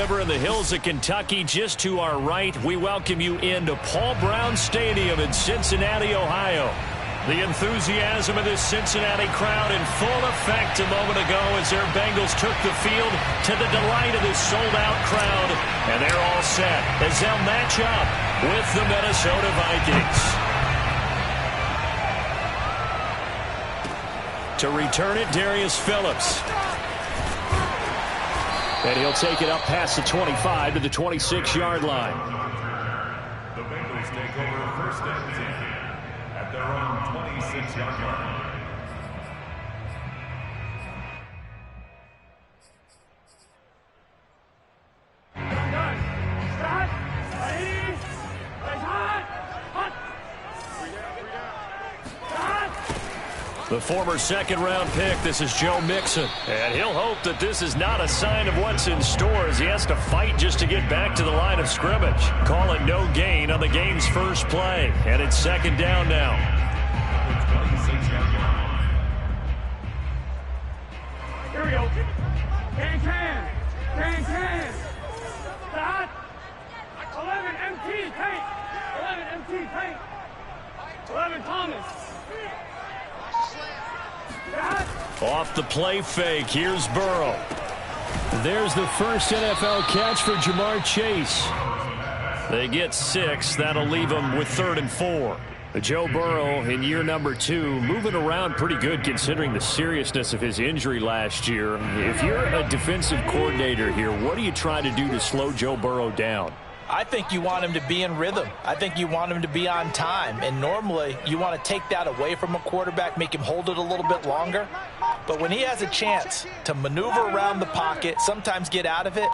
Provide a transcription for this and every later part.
River in the hills of Kentucky. Just to our right, we welcome you into Paul Brown Stadium in Cincinnati, Ohio. The enthusiasm of this Cincinnati crowd in full effect a moment ago as their Bengals took the field to the delight of this sold-out crowd. And they're all set as they'll match up with the Minnesota Vikings. To return it, Darius Phillips. And he'll take it up past the 25 to the 26-yard line. The Bengals take over first and 10 at their own 26-yard line. The former second-round pick, this is Joe Mixon. And he'll hope that this is not a sign of what's in store as he has to fight just to get back to the line of scrimmage. Call it no gain on the game's first play. And it's second down now. Here we go. Can. Start. 11 MT paint. 11 MT paint. 11 Thomas. Off the play fake, here's Burrow. There's the first NFL catch for Jamar Chase. They get 6. That'll leave them with 3rd and 4. Joe Burrow in year number 2, moving around pretty good considering the seriousness of his injury last year. If you're a defensive coordinator here, what are you trying to do to slow Joe Burrow down? I think you want him to be in rhythm. I think you want him to be on time. And normally, you want to take that away from a quarterback, make him hold it a little bit longer. But when he has a chance to maneuver around the pocket, sometimes get out of it,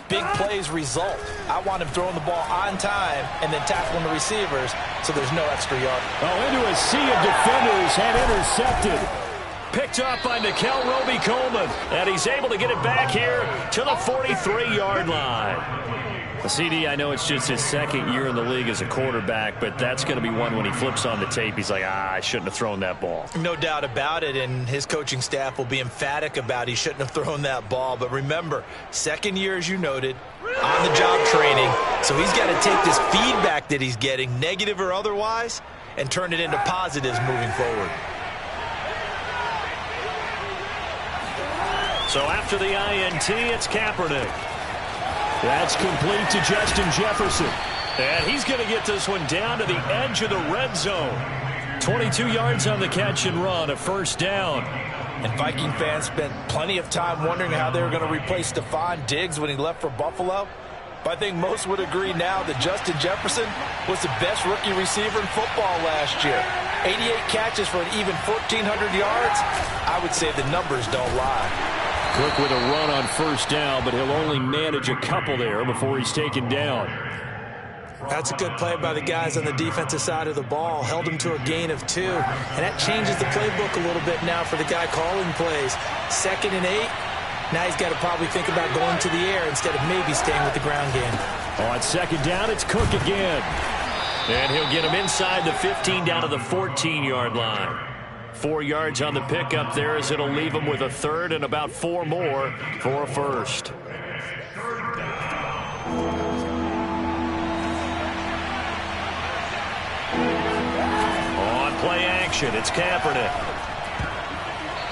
big plays result. I want him throwing the ball on time and then tackling the receivers so there's no extra yard. Oh, into a sea of defenders and intercepted. Picked up by Nickel Roby-Coleman. And he's able to get it back here to the 43-yard line. CD, I know it's just his second year in the league as a quarterback, but that's going to be one when he flips on the tape, he's like, I shouldn't have thrown that ball. No doubt about it, and his coaching staff will be emphatic about he shouldn't have thrown that ball. But remember, second year, as you noted, on-the-job training, so he's got to take this feedback that he's getting, negative or otherwise, and turn it into positives moving forward. So after the INT, it's Kaepernick. That's complete to Justin Jefferson. And he's going to get this one down to the edge of the red zone. 22 yards on the catch and run, a first down. And Viking fans spent plenty of time wondering how they were going to replace Stephon Diggs when he left for Buffalo. But I think most would agree now that Justin Jefferson was the best rookie receiver in football last year. 88 catches for an even 1,400 yards. I would say the numbers don't lie. Cook with a run on first down, but he'll only manage a couple there before he's taken down. That's a good play by the guys on the defensive side of the ball. Held him to a gain of 2. And that changes the playbook a little bit now for the guy calling plays. 2nd and 8. Now he's got to probably think about going to the air instead of maybe staying with the ground game. On second down, it's Cook again. And he'll get him inside the 15 down to the 14-yard line. 4 yards on the pickup there as it'll leave him with a 3rd and about 4 more for a first. On play action, it's Kaepernick.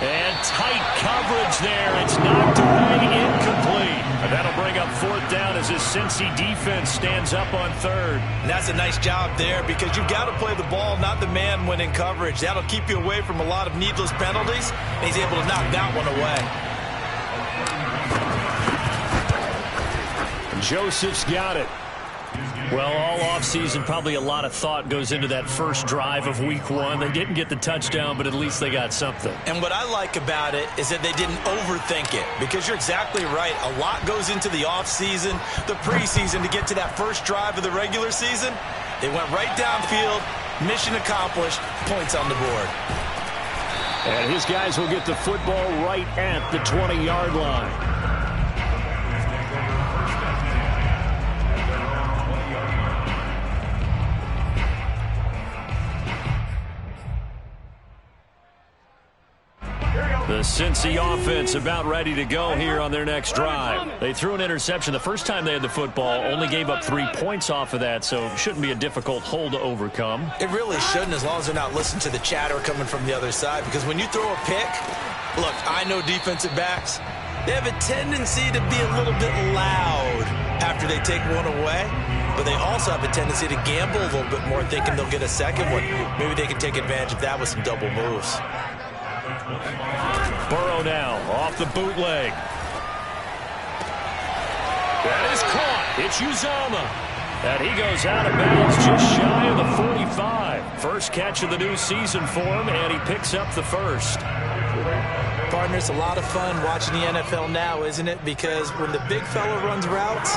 And tight coverage there. It's knocked away, incomplete. And that'll bring up 4th down as his Cincy defense stands up on 3rd. And that's a nice job there because you've got to play the ball, not the man when in coverage. That'll keep you away from a lot of needless penalties. And he's able to knock that one away. Joseph's got it. Well, all offseason, probably a lot of thought goes into that first drive of week 1. They didn't get the touchdown, but at least they got something. And what I like about it is that they didn't overthink it, because you're exactly right. A lot goes into the offseason, the preseason to get to that first drive of the regular season. They went right downfield, mission accomplished, points on the board. And his guys will get the football right at the 20-yard line. The The Cincy offense about ready to go here on their next drive. They threw an interception the first time they had the football, only gave up 3 points off of that, so it shouldn't be a difficult hole to overcome. It really shouldn't, as long as they're not listening to the chatter coming from the other side, because when you throw a pick, look, I know defensive backs, they have a tendency to be a little bit loud after they take one away, but they also have a tendency to gamble a little bit more, thinking they'll get a second one. Maybe they can take advantage of that with some double moves. Burrow now off the bootleg. That is caught. It's Uzomah. And he goes out of bounds just shy of the 45. First catch of the new season for him, and he picks up the first. Partner, it's a lot of fun watching the NFL now, isn't it? Because when the big fella runs routes,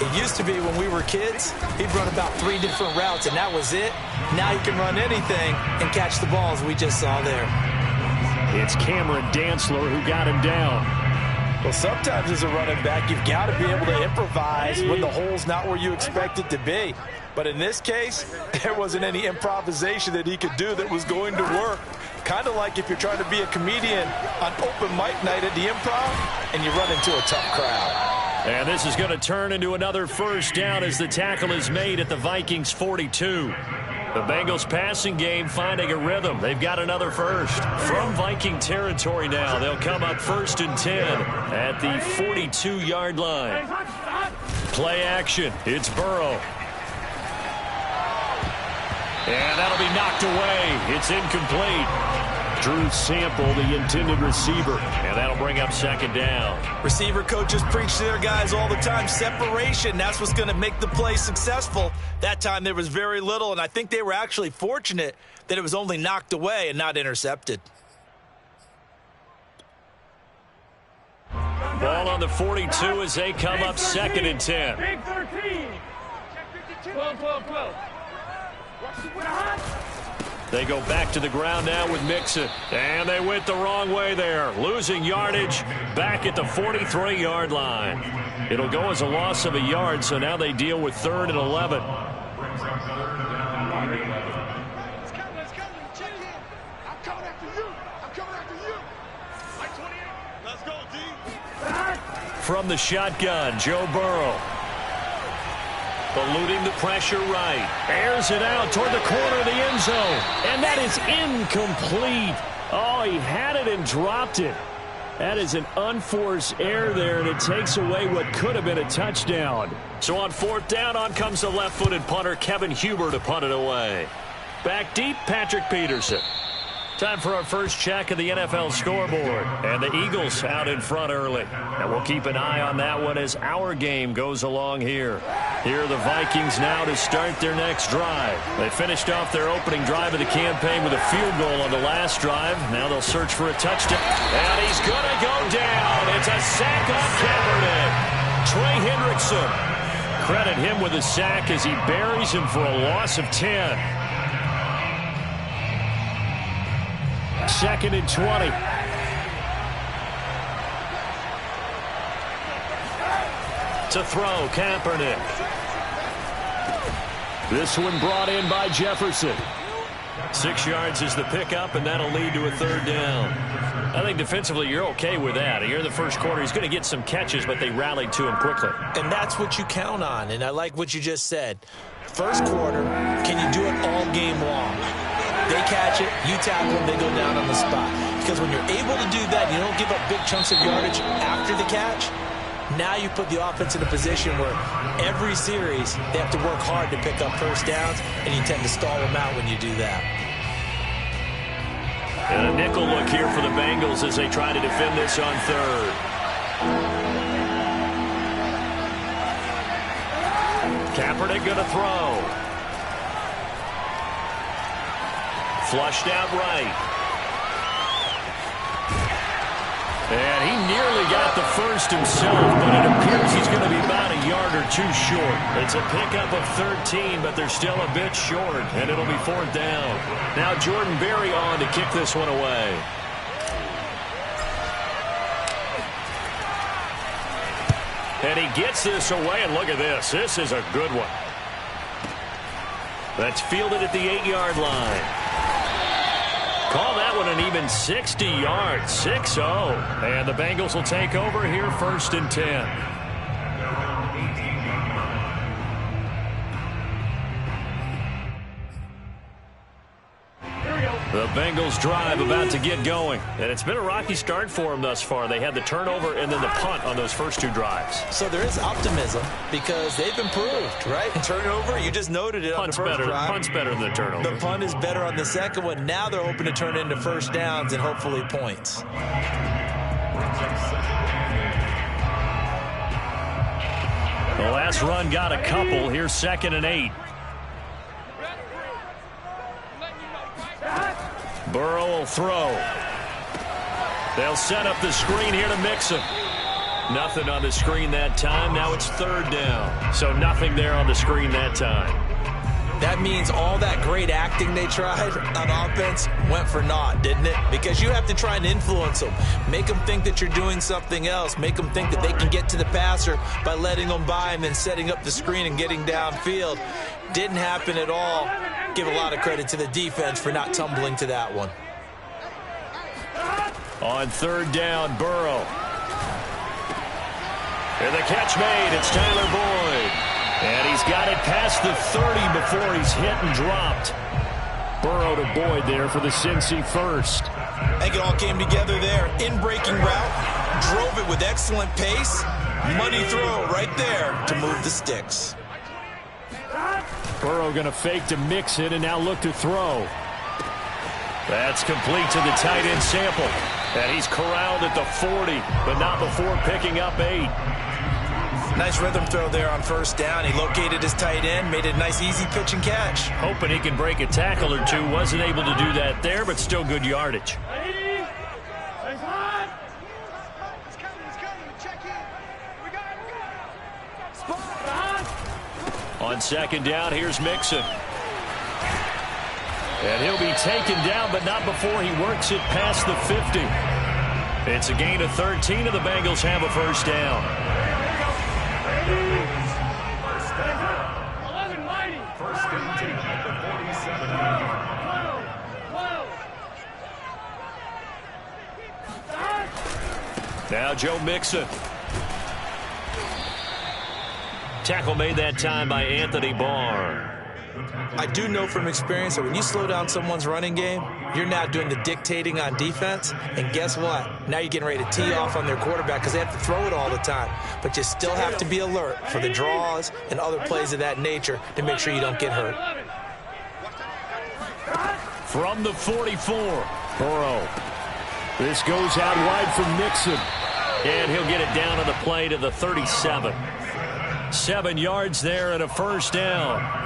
it used to be when we were kids, he'd run about 3 different routes, and that was it. Now he can run anything and catch the balls we just saw there. It's Cameron Dantzler who got him down. Well, sometimes as a running back, you've got to be able to improvise when the hole's not where you expect it to be. But in this case, there wasn't any improvisation that he could do that was going to work. Kind of like if you're trying to be a comedian on open mic night at the Improv and you run into a tough crowd. And this is going to turn into another first down as the tackle is made at the Vikings 42. The Bengals passing game finding a rhythm. They've got another first. From Viking territory now, they'll come up 1st and 10 at the 42-yard line. Play action. It's Burrow. And that'll be knocked away. It's incomplete. Drew Sample, the intended receiver. And that'll bring up 2nd down. Receiver coaches preach to their guys all the time. Separation, that's what's going to make the play successful. That time there was very little, and I think they were actually fortunate that it was only knocked away and not intercepted. Ball on the 42 as they come up 2nd and 10. Big 13. 12. They go back to the ground now with Mixon. And they went the wrong way there. Losing yardage back at the 43-yard line. It'll go as a loss of a yard, so now they deal with 3rd and 11. From the shotgun, Joe Burrow. Eluding the pressure right. Airs it out toward the corner of the end zone. And that is incomplete. Oh, he had it and dropped it. That is an unforced error there, and it takes away what could have been a touchdown. So on 4th down, on comes the left-footed punter, Kevin Huber, to punt it away. Back deep, Patrick Peterson. Time for our first check of the NFL scoreboard. And the Eagles out in front early. And we'll keep an eye on that one as our game goes along here. Here are the Vikings now to start their next drive. They finished off their opening drive of the campaign with a field goal on the last drive. Now they'll search for a touchdown. And he's going to go down. It's a sack on Kaepernick. Trey Hendrickson. Credit him with a sack as he buries him for a loss of 10. 2nd and 20. To throw, Kaepernick. This one brought in by Jefferson. 6 yards is the pickup, and that'll lead to a 3rd down. I think defensively you're okay with that. Here in the first quarter, he's going to get some catches, but they rallied to him quickly. And that's what you count on, and I like what you just said. First quarter, can you do it all game long? They catch it, you tackle them, they go down on the spot. Because when you're able to do that, you don't give up big chunks of yardage after the catch. Now you put the offense in a position where every series they have to work hard to pick up first downs, and you tend to stall them out when you do that. And a nickel look here for the Bengals as they try to defend this on 3rd. Kaepernick going to throw. Flushed out right. And he nearly got the first himself, but it appears he's going to be about a yard or 2 short. It's a pickup of 13, but they're still a bit short, and it'll be 4th down. Now Jordan Berry on to kick this one away. And he gets this away, and look at this. This is a good one. That's fielded at the 8-yard line. Call that throw it an even 60 yards, 6-0. And the Bengals will take over here, 1st and 10. The Bengals drive about to get going. And it's been a rocky start for them thus far. They had the turnover and then the punt on those first 2 drives. So there is optimism because they've improved, right? Turnover, you just noted it on the first drive. Punt's better than the turnover. The punt is better on the second one. Now they're hoping to turn into first downs and hopefully points. The last run got a couple. Here's 2nd and 8. Burrow will throw. They'll set up the screen here to Mixon. Nothing on the screen that time. Now it's 3rd down. So nothing there on the screen that time. That means all that great acting they tried on offense went for naught, didn't it? Because you have to try and influence them. Make them think that you're doing something else. Make them think that they can get to the passer by letting them by and then setting up the screen and getting downfield. Didn't happen at all. Give a lot of credit to the defense for not tumbling to that one. On 3rd down, Burrow. And the catch made. It's Tyler Boyd. And he's got it past the 30 before he's hit and dropped. Burrow to Boyd there for the Cincy first. I think it all came together there. In-breaking route. Drove it with excellent pace. Money throw right there to move the sticks. Burrow going to fake to Mixon and now look to throw. That's complete to the tight end Sample. And he's corralled at the 40, but not before picking up 8. Nice rhythm throw there on 1st down. He located his tight end, made a nice easy pitch and catch. Hoping he can break a tackle or 2. Wasn't able to do that there, but still good yardage. On 2nd down, here's Mixon. And he'll be taken down, but not before he works it past the 50. It's a gain of 13, and the Bengals have a 1st down. 1st and 10 at the 47. Now Joe Mixon. Tackle made that time by Anthony Barr. I do know from experience that when you slow down someone's running game, you're now doing the dictating on defense. And guess what? Now you're getting ready to tee off on their quarterback because they have to throw it all the time. But you still have to be alert for the draws and other plays of that nature to make sure you don't get hurt. From the 44, Burrow. This goes out wide from Mixon. And he'll get it down on the play to the 37. 7 yards there and a 1st down.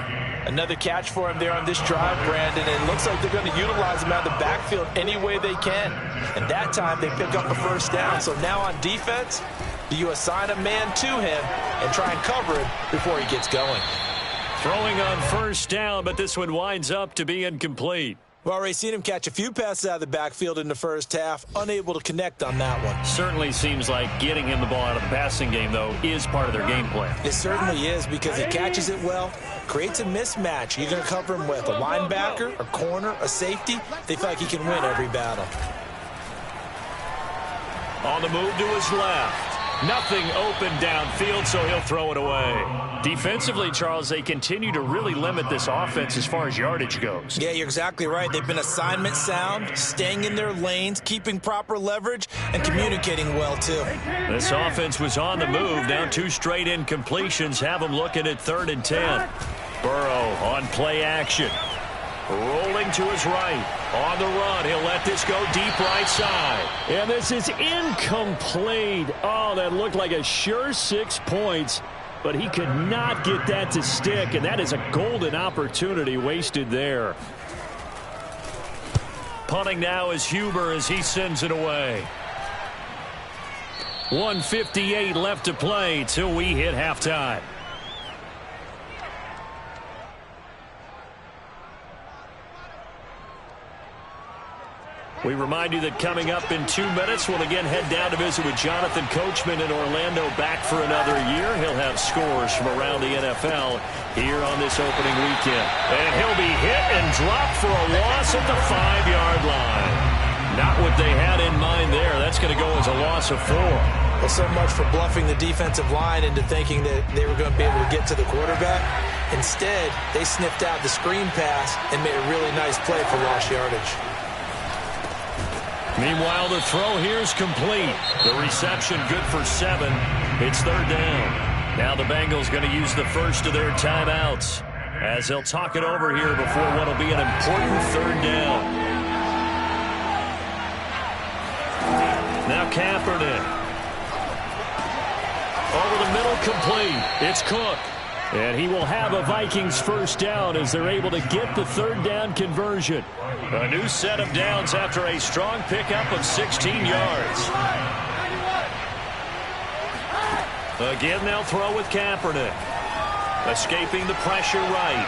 Another catch for him there on this drive, Brandon. And it looks like they're going to utilize him out of the backfield any way they can. And that time they pick up a 1st down. So now on defense, do you assign a man to him and try and cover him before he gets going? Throwing on 1st down, but this one winds up to be incomplete. We've already seen him catch a few passes out of the backfield in the 1st half, unable to connect on that one. Certainly seems like getting him the ball out of the passing game, though, is part of their game plan. It certainly is because he catches it well, creates a mismatch. You're going to cover him with a linebacker, a corner, a safety. They feel like he can win every battle. On the move to his left. Nothing open downfield, so he'll throw it away. Defensively, Charles, they continue to really limit this offense as far as yardage goes. Yeah, you're exactly right. They've been assignment sound, staying in their lanes, keeping proper leverage, and communicating well, too. This offense was on the move. Now 2 straight incompletions have them looking at 3rd and 10. Burrow on play action. Rolling to his right. On the run, he'll let this go deep right side. And this is incomplete. Oh, that looked like a sure 6 points. But he could not get that to stick, and that is a golden opportunity wasted there. Punting now is Huber as he sends it away. 1:58 left to play till we hit halftime. We remind you that coming up in 2 minutes, we'll again head down to visit with Jonathan Coachman in Orlando, back for another year. He'll have scores from around the NFL here on this opening weekend. And he'll be hit and dropped for a loss at the 5-yard line. Not what they had in mind there. That's going to go as a loss of 4. Well, so much for bluffing the defensive line into thinking that they were going to be able to get to the quarterback. Instead, they sniffed out the screen pass and made a really nice play for lost yardage. Meanwhile, the throw here is complete. The reception good for 7. It's 3rd down. Now the Bengals going to use the first of their timeouts as they'll talk it over here before what will be an important 3rd down. Now Kaepernick. Over the middle, complete. It's Cook. And he will have a Vikings first down as they're able to get the 3rd down conversion. A new set of downs after a strong pickup of 16 yards. Again, they'll throw with Kaepernick. Escaping the pressure right.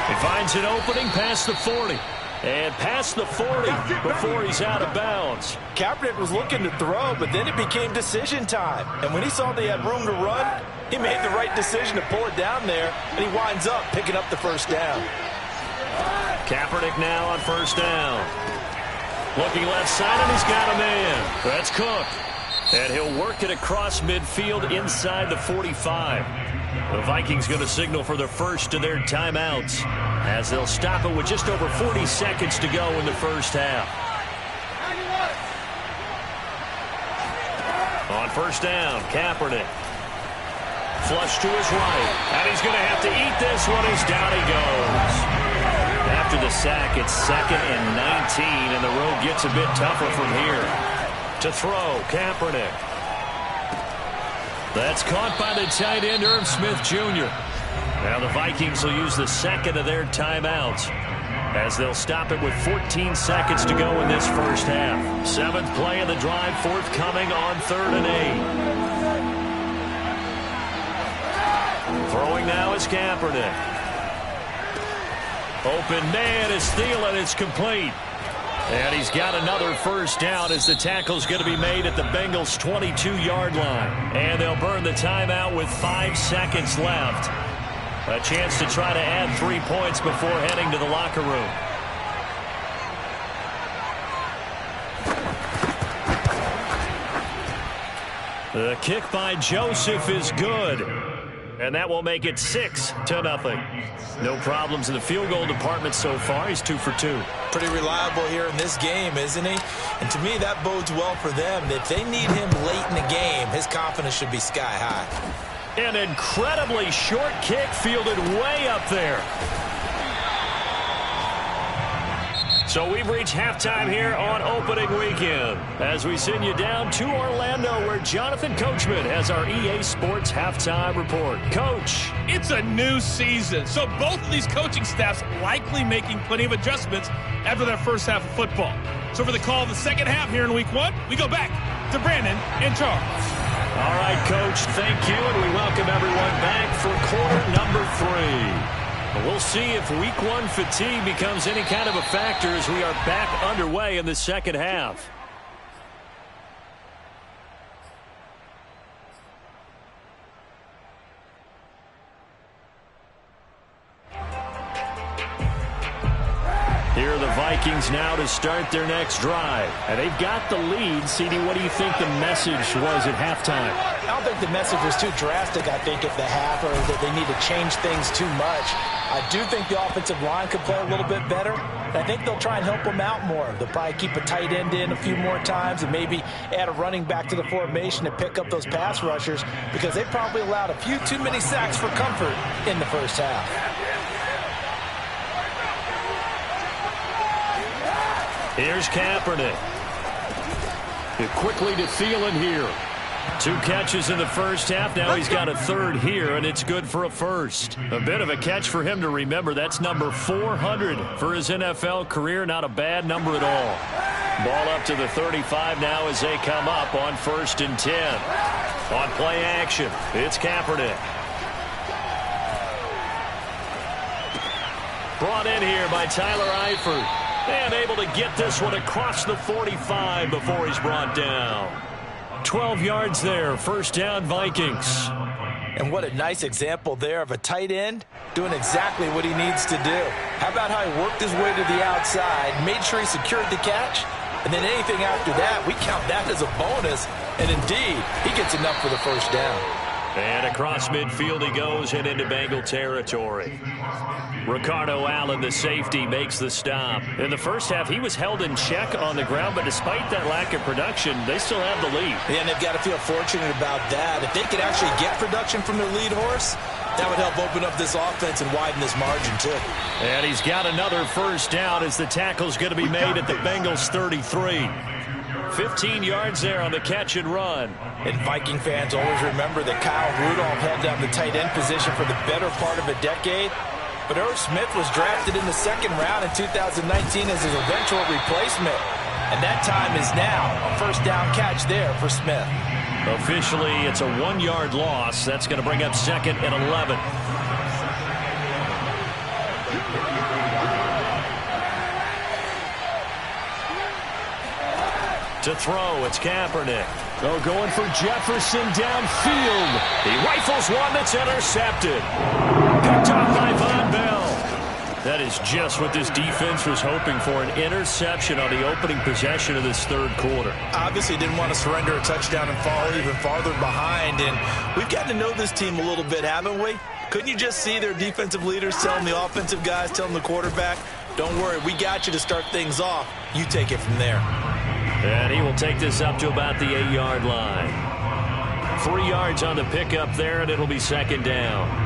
He finds an opening past the 40. And past the 40 before he's out of bounds. Kaepernick was looking to throw, but then it became decision time. And when he saw they had room to run, he made the right decision to pull it down there, and he winds up picking up the first down. Kaepernick now on first down. Looking left side, and he's got a man. That's Cook. And he'll work it across midfield inside the 45. The Vikings going to signal for the first of their timeouts as they'll stop it with just over 40 seconds to go in the first half. On first down, Kaepernick. Flush to his right. And he's going to have to eat this one as down he goes. After the sack, it's 2nd and 19, and the road gets a bit tougher from here. To throw, Kaepernick. That's caught by the tight end, Irv Smith Jr. Now the Vikings will use the second of their timeouts as they'll stop it with 14 seconds to go in this first half. 7th play of the drive forthcoming on 3rd and 8. Throwing now is Kaepernick. Open man is Thielen. It's complete. And he's got another first down as the tackle's going to be made at the Bengals' 22-yard line. And they'll burn the timeout with 5 seconds left. A chance to try to add 3 points before heading to the locker room. The kick by Joseph is good. And that will make it 6-0. No problems in the field goal department so far. He's 2 for 2. Pretty reliable here in this game, isn't he? And to me, that bodes well for them. If they need him late in the game, his confidence should be sky high. An incredibly short kick fielded way up there. So we've reached halftime here on opening weekend as we send you down to Orlando where Jonathan Coachman has our EA Sports halftime report. Coach. It's a new season, so both of these coaching staffs likely making plenty of adjustments after their first half of football. So for the call of the second half here in week 1, we go back to Brandon and Charles. All right, Coach, thank you, and we welcome everyone back for quarter number 3. We'll see if week 1 fatigue becomes any kind of a factor as we are back underway in the second half. Here are the Vikings now to start their next drive. And they've got the lead. CD, what do you think the message was at halftime? I don't think the message was too drastic, I think, at the half, or that they need to change things too much. I do think the offensive line could play a little bit better. And I think they'll try and help them out more. They'll probably keep a tight end in a few more times and maybe add a running back to the formation to pick up those pass rushers because they probably allowed a few too many sacks for comfort in the first half. Here's Kaepernick. Quickly to Thielen here. 2 catches in the first half. Now he's got a 3rd here, and it's good for a first. A bit of a catch for him to remember. That's number 400 for his NFL career. Not a bad number at all. Ball up to the 35 now as they come up on 1st and 10. On play action, it's Kaepernick. Brought in here by Tyler Eifert. And able to get this one across the 45 before he's brought down. 12 yards there, first down Vikings. And what a nice example there of a tight end doing exactly what he needs to do. How about how he worked his way to the outside, made sure he secured the catch, and then anything after that, we count that as a bonus. And indeed, he gets enough for the first down. And across midfield he goes and into Bengal territory. Ricardo Allen, the safety, makes the stop. In the first half, he was held in check on the ground, but despite that lack of production, they still have the lead. Yeah, and they've got to feel fortunate about that. If they could actually get production from their lead horse, that would help open up this offense and widen this margin, too. And he's got another first down as the tackle's going to be made at the Bengals 33. 15 yards there on the catch and run. And Viking fans always remember that Kyle Rudolph held down the tight end position for the better part of a decade. But Irv Smith was drafted in the second round in 2019 as his eventual replacement. And that time is now. A first down catch there for Smith. Officially, it's a 1-yard loss. That's going to bring up 2nd and 11. To throw, it's Kaepernick. Oh, going for Jefferson downfield. He rifles one that's intercepted. Picked off by Von Bell. That is just what this defense was hoping for, an interception on the opening possession of this third quarter. Obviously didn't want to surrender a touchdown and fall even farther behind. And we've gotten to know this team a little bit, haven't we? Couldn't you just see their defensive leaders telling the offensive guys, telling the quarterback, don't worry, we got you to start things off. You take it from there. And he will take this up to about the 8-yard line. 3 yards on the pickup there, and it'll be 2nd down.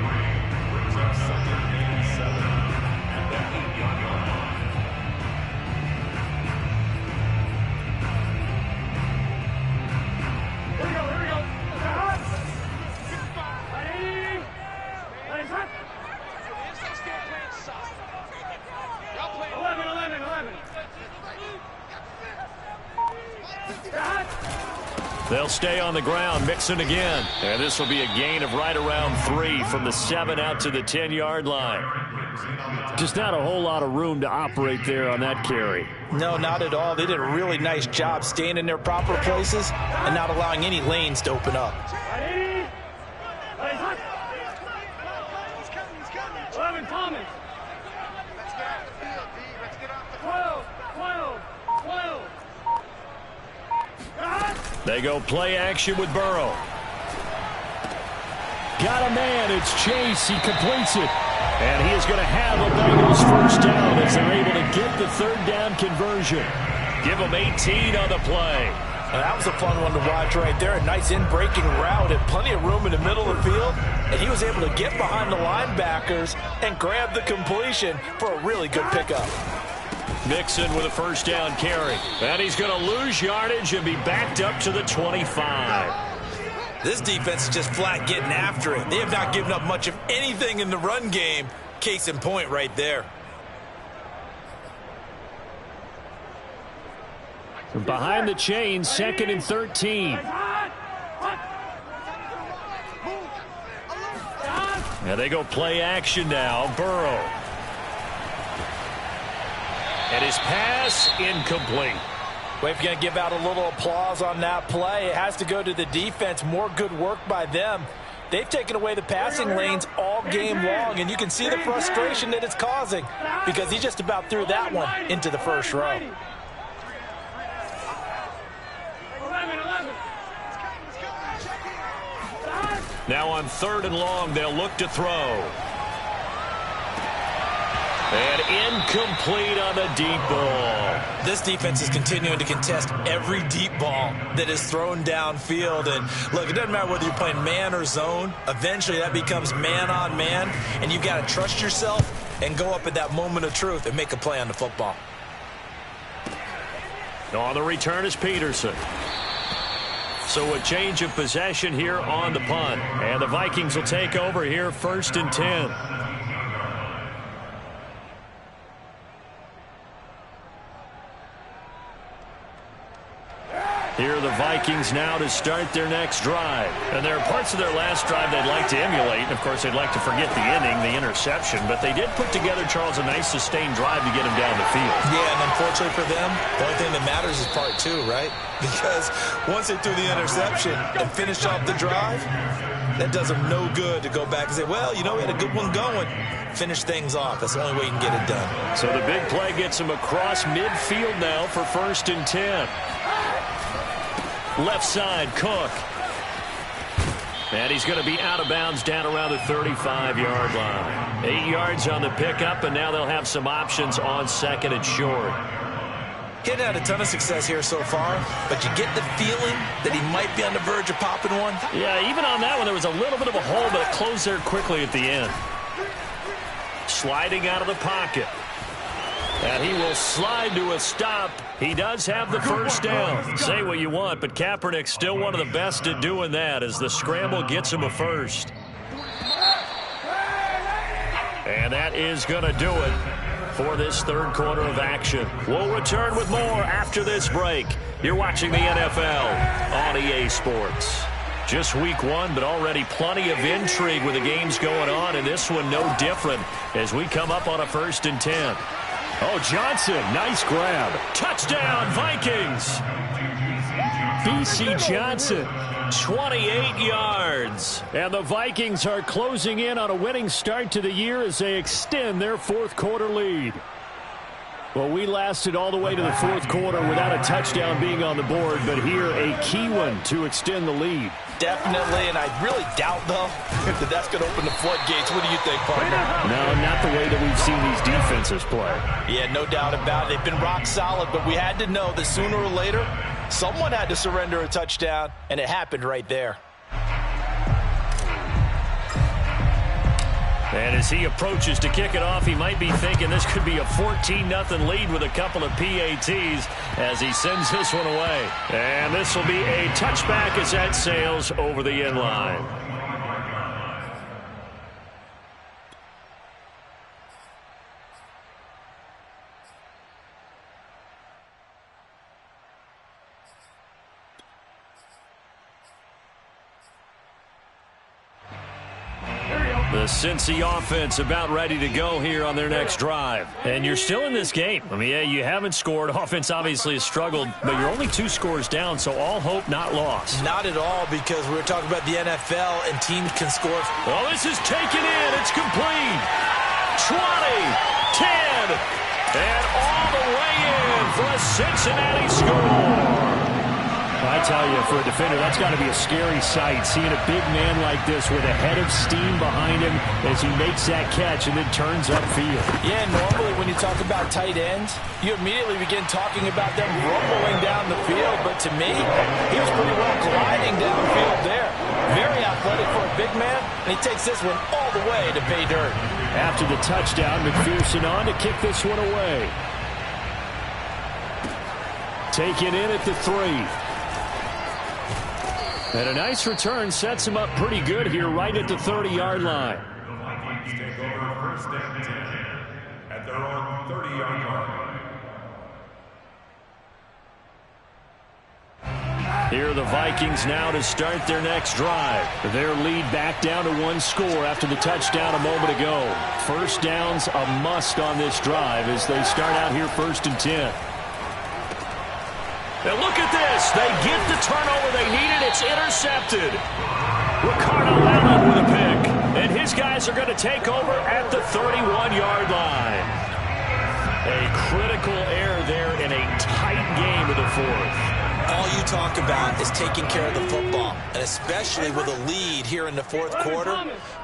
They'll stay on the ground, Mixon again. And this will be a gain of right around 3 from the 7 out to the 10-yard line. Just not a whole lot of room to operate there on that carry. No, not at all. They did a really nice job staying in their proper places and not allowing any lanes to open up. 11 Thomas. 12. They go play action with Burrow. Got a man. It's Chase. He completes it. And he is going to have a Bengals first down as they're able to get the third down conversion. Give them 18 on the play. And that was a fun one to watch right there. A nice in-breaking route and plenty of room in the middle of the field. And he was able to get behind the linebackers and grab the completion for a really good pickup. Mixon with a first down carry. And he's going to lose yardage and be backed up to the 25. This defense is just flat getting after it. They have not given up much of anything in the run game. Case in point right there. Behind the chains, 2nd and 13. And they go play action now. Burrow. And his pass incomplete. Well, if you're going to give out a little applause on that play, it has to go to the defense. More good work by them. They've taken away the passing lanes all game long, and you can see the frustration that it's causing because he just about threw that one into the first row. 11. Now on 3rd and long, they'll look to throw. And incomplete on the deep ball. This defense is continuing to contest every deep ball that is thrown downfield. And look, it doesn't matter whether you're playing man or zone. Eventually that becomes man on man. And you've got to trust yourself and go up at that moment of truth and make a play on the football. On the return is Peterson. So a change of possession here on the punt. And the Vikings will take over here 1st and 10. Here are the Vikings now to start their next drive. And there are parts of their last drive they'd like to emulate. And, of course, they'd like to forget the inning, the interception. But they did put together, Charles, a nice sustained drive to get him down the field. Yeah, and unfortunately for them, the only thing that matters is part 2, right? Because once they threw the interception and finished off the drive, That does them no good to go back and say, well, you know, we had a good one going. Finish things off. That's the only way you can get it done. So the big play gets him across midfield now for 1st and 10. Left side, Cook. And he's going to be out of bounds down around the 35-yard line. 8 yards on the pickup, and now they'll have some options on 2nd and short. He hadn't had a ton of success here so far, but you get the feeling that he might be on the verge of popping one. Yeah, even on that one, there was a little bit of a hole, but it closed there quickly at the end. Sliding out of the pocket. And he will slide to a stop. He does have the first down. Say what you want, but Kaepernick's still one of the best at doing that as the scramble gets him a first. And that is going to do it for this 3rd quarter of action. We'll return with more after this break. You're watching the NFL on EA Sports. Just week 1, but already plenty of intrigue with the games going on, and this one no different as we come up on a 1st and 10. Oh, Johnson, nice grab. Touchdown, Vikings. B.C. Johnson, 28 yards. And the Vikings are closing in on a winning start to the year as they extend their 4th quarter lead. Well, we lasted all the way to the 4th quarter without a touchdown being on the board, but here a key one to extend the lead. Definitely, and I really doubt, though, that that's going to open the floodgates. What do you think, partner? No, not the way that we've seen these defenses play. Yeah, no doubt about it. They've been rock solid, but we had to know that sooner or later, someone had to surrender a touchdown, and it happened right there. And as he approaches to kick it off, he might be thinking this could be a 14-0 lead with a couple of PATs as he sends this one away. And this will be a touchback as that sails over the end line. The Cincy offense about ready to go here on their next drive. And you're still in this game. I mean, yeah, you haven't scored. Offense obviously has struggled, but you're only 2 scores down, so all hope not lost. Not at all, because we were talking about the NFL and teams can score. Well, this is taken in. It's complete. 20, 10, and all the way in for a Cincinnati score. I tell you, for a defender, that's got to be a scary sight, seeing a big man like this with a head of steam behind him as he makes that catch and then turns upfield. Yeah, normally when you talk about tight ends, you immediately begin talking about them rumbling down the field, but to me, he was pretty well gliding downfield there. Very athletic for a big man, and he takes this one all the way to pay dirt. After the touchdown, McPherson on to kick this one away. Take it in at the 3. And a nice return sets him up pretty good here right at the 30-yard line. The Vikings take over 1st and 10 at their own 30-yard line. Here are the Vikings now to start their next drive. Their lead back down to 1 score after the touchdown a moment ago. First down's a must on this drive as they start out here 1st and 10. Now look at this. They get the turnover they needed. It's intercepted. Ricardo Allen with a pick. And his guys are going to take over at the 31-yard line. A critical error there in a tight game of the 4th. All you talk about is taking care of the football, and especially with a lead here in the 4th quarter,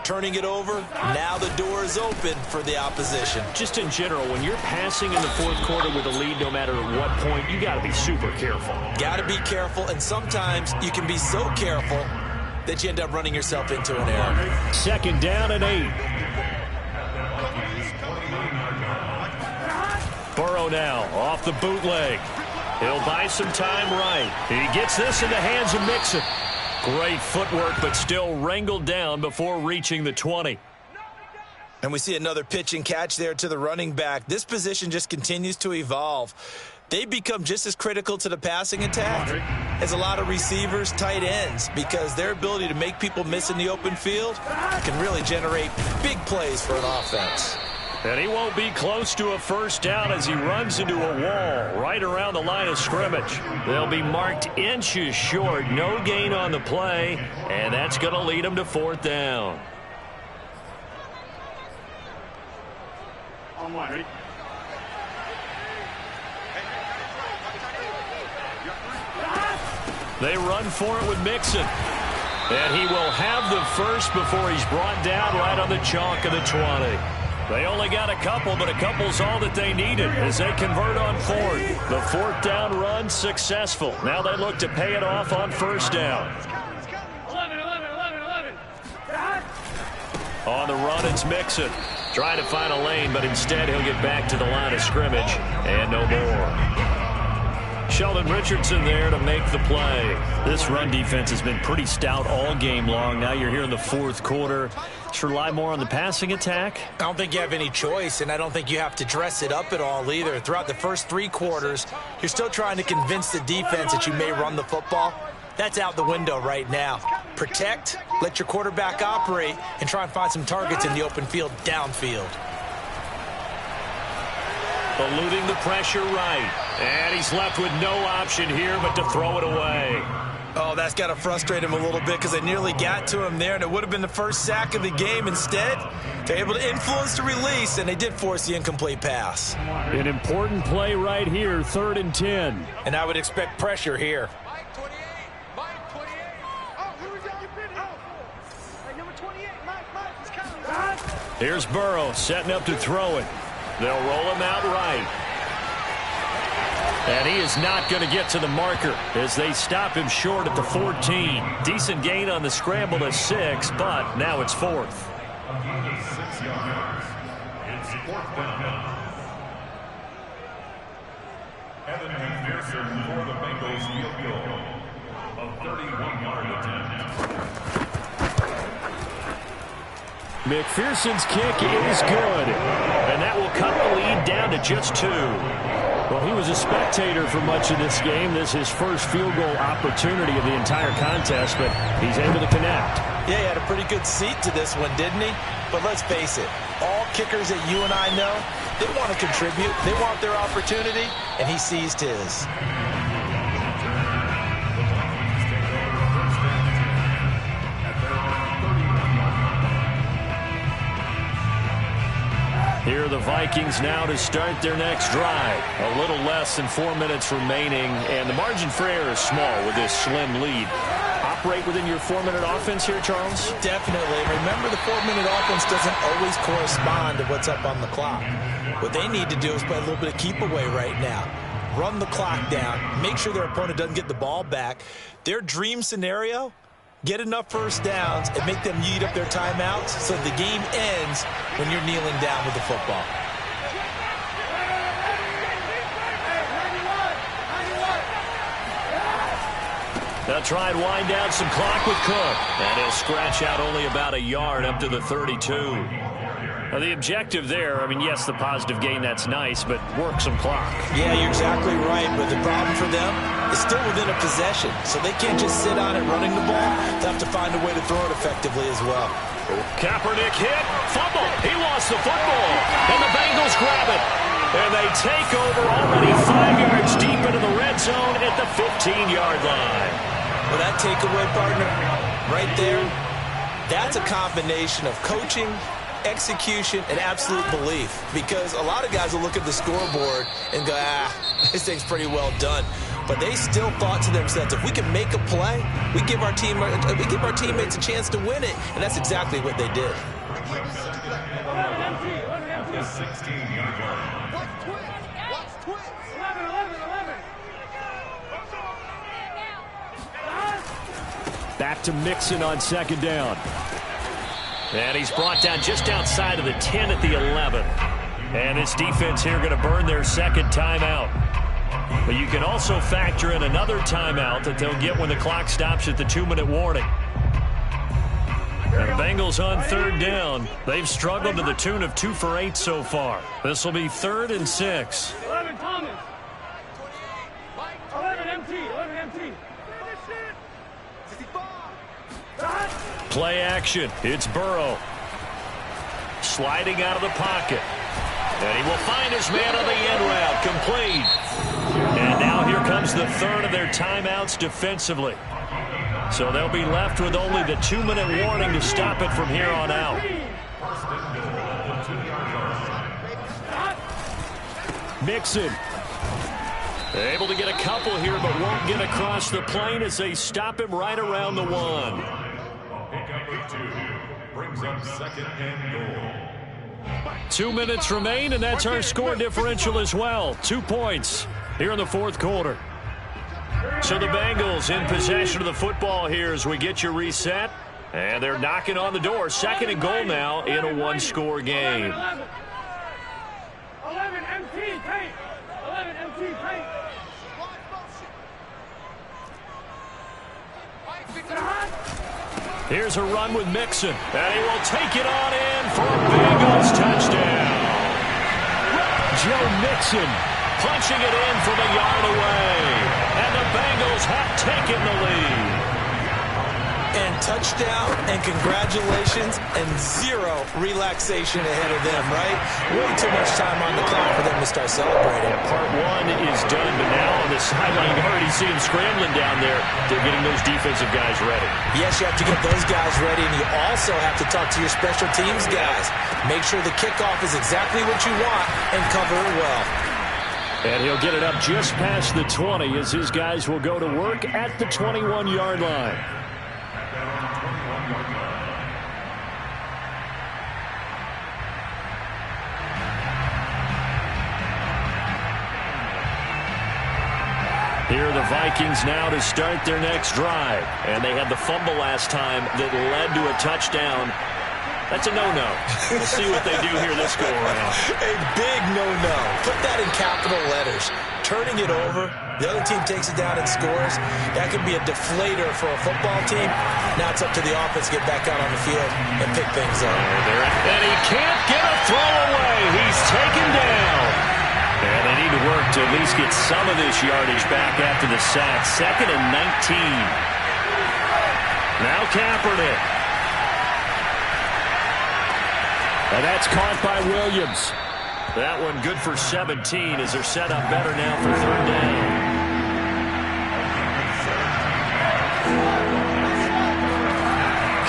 turning it over, now the door is open for the opposition. Just in general, when you're passing in the 4th quarter with a lead, no matter at what point, you got to be super careful. Got to be careful, and sometimes you can be so careful that you end up running yourself into an error. 2nd down and 8. Burrow now off the bootleg. He'll buy some time right. He gets this in the hands of Mixon. Great footwork, but still wrangled down before reaching the 20. And we see another pitch and catch there to the running back. This position just continues to evolve. They become just as critical to the passing attack as a lot of receivers, tight ends, because their ability to make people miss in the open field can really generate big plays for an offense. And he won't be close to a first down as he runs into a wall right around the line of scrimmage. They'll be marked inches short. No gain on the play, and that's going to lead him to fourth down. On one, ready? They run for it with Mixon. And he will have the first before he's brought down right on the chalk of the 20. They only got a couple, but a couple's all that they needed as they convert on fourth. The fourth down run successful. Now they look to pay it off on first down. 11. On the run, it's Mixon. Trying to find a lane, but instead he'll get back to the line of scrimmage and no more. Sheldon Richardson there to make the play. This run defense has been pretty stout all game long. Now you're here in the fourth quarter. Should rely more on the passing attack? I don't think you have any choice, and I don't think you have to dress it up at all either. Throughout the first 3 quarters, you're still trying to convince the defense that you may run the football. That's out the window right now. Protect, let your quarterback operate, and try and find some targets in the open field downfield. Eluding the pressure right. And he's left with no option here but to throw it away. Oh, that's got to frustrate him a little bit because they nearly got to him there, and it would have been the first sack of the game. Instead, they're able to influence the release, and they did force the incomplete pass. An important play right here, 3rd and 10. And I would expect pressure here. Mike 28. Oh, here we go. You've been out. Hey, number 28, Mike, he's coming. Here's Burrow setting up to throw it. They'll roll him out right. And he is not going to get to the marker as they stop him short at the 14. Decent gain on the scramble to 6, but now it's 4th. A gain of 6 yards. It's 4th down. Evan McPherson for the Bengals field goal. A 31-yard attempt. McPherson's kick is good, and that will cut the lead down to just 2. Well, he was a spectator for much of this game. This is his first field goal opportunity of the entire contest, but he's able to connect. Yeah, he had a pretty good seat to this one, didn't he? But let's face it, all kickers that you and I know, they want to contribute. They want their opportunity, and he seized his. Here are the Vikings now to start their next drive. A little less than 4 minutes remaining, and the margin for error is small with this slim lead. Operate within your 4-minute offense here, Charles? Definitely. Remember, the 4-minute offense doesn't always correspond to what's up on the clock. What they need to do is play a little bit of keep away right now. Run the clock down. Make sure their opponent doesn't get the ball back. Their dream scenario, get enough first downs and make them eat up their timeouts so the game ends when you're kneeling down with the football. They'll try and wind down some clock with Cook. And he'll scratch out only about a yard up to the 32. Now, the objective there, I mean, yes, the positive gain, that's nice, but work some clock. Yeah, you're exactly right, but the problem for them is still within a possession, so they can't just sit on it running the ball. They have to find a way to throw it effectively as well. Kaepernick hit, fumble. He lost the football, and the Bengals grab it. And they take over already 5 yards deep into the red zone at the 15-yard line. Well, that takeaway, partner, right there, that's a combination of coaching, execution, and absolute belief. Because a lot of guys will look at the scoreboard and go, this thing's pretty well done. But they still thought to themselves, if we can make a play, we give our teammates a chance to win it. And that's exactly what they did. 16-yard line. Back to Mixon on 2nd down. And he's brought down just outside of the 10 at the 11. And this defense here going to burn their 2nd timeout. But you can also factor in another timeout that they'll get when the clock stops at the 2-minute warning. And the Bengals on 3rd down. They've struggled to the tune of 2 for 8 so far. This will be 3rd and 6. 11 Thomas. 11 MT. Play action. It's Burrow. sliding out of the pocket. And he will find his man on the end route, complete. And now here comes the third of their timeouts defensively. So they'll be left with only the 2-minute warning to stop it from here on out. Mixon. Able to get a couple here, but won't get across the plane as they stop him right around the 1. Pickup 2 brings up 2nd and goal. 2 minutes remain, and that's our score differential as well. 2 points here in the fourth quarter. So the Bengals in possession of the football here as we get you reset. And they're knocking on the door. 2nd and goal now in a 1-score game. 11 MT paint. 11 MT paint. Here's a run with Mixon. And he will take it on in for a Bengals touchdown. Joe Mixon punching it in from a yard away. And the Bengals have taken the lead. And touchdown and congratulations and zero relaxation ahead of them, right? Way too much time on the clock for them to start celebrating. Part 1 is done, but now on the sideline, you already see them scrambling down there. They're getting those defensive guys ready. Yes, you have to get those guys ready, and you also have to talk to your special teams guys. Make sure the kickoff is exactly what you want and cover it well. And he'll get it up just past the 20 as his guys will go to work at the 21-yard line. Here are the Vikings now to start their next drive. And they had the fumble last time that led to a touchdown. That's a no-no. We'll see what they do here this go-around. A big no-no. Put that in capital letters. Turning it over, the other team takes it down and scores. That can be a deflator for a football team. Now it's up to the offense to get back out on the field and pick things up. And he can't get a throw away. He's taken down. And they need to work to at least get some of this yardage back after the sack. 2nd and 19. Now Kaepernick. And that's caught by Williams. That one good for 17 as they're set up better now for 3rd down.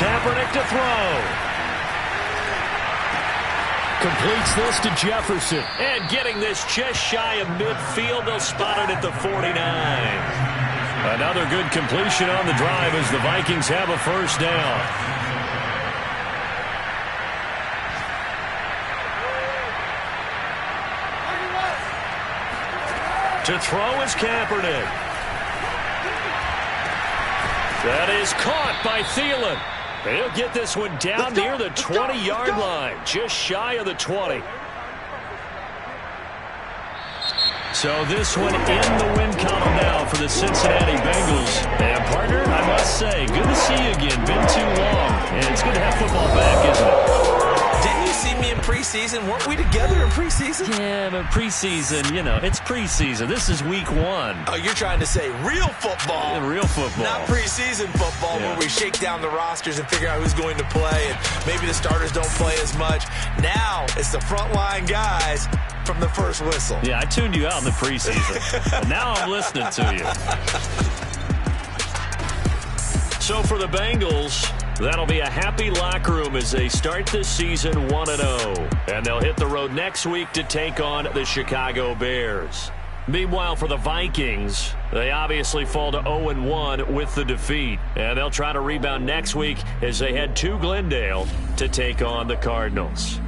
Kaepernick to throw. Completes this to Jefferson. And getting this just shy of midfield. They'll spot it at the 49. Another good completion on the drive as the Vikings have a 1st down. To throw is Kaepernick. That is caught by Thielen. He'll get this one down near the 20-yard line, just shy of the 20. So this one in the win column now for the Cincinnati Bengals. And partner, I must say, good to see you again. Been too long. And it's good to have football back, isn't it? Didn't you see me in preseason? Weren't we together in preseason? Yeah, but preseason, you know, it's preseason. This is week 1. Oh, you're trying to say real football. Yeah, real football. Not preseason football where we shake down the rosters and figure out who's going to play, and maybe the starters don't play as much. Now it's the frontline guys from the first whistle. Yeah, I tuned you out in the preseason. But now I'm listening to you. So for the Bengals, that'll be a happy locker room as they start this season 1-0. And they'll hit the road next week to take on the Chicago Bears. Meanwhile, for the Vikings, they obviously fall to 0-1 with the defeat. And they'll try to rebound next week as they head to Glendale to take on the Cardinals.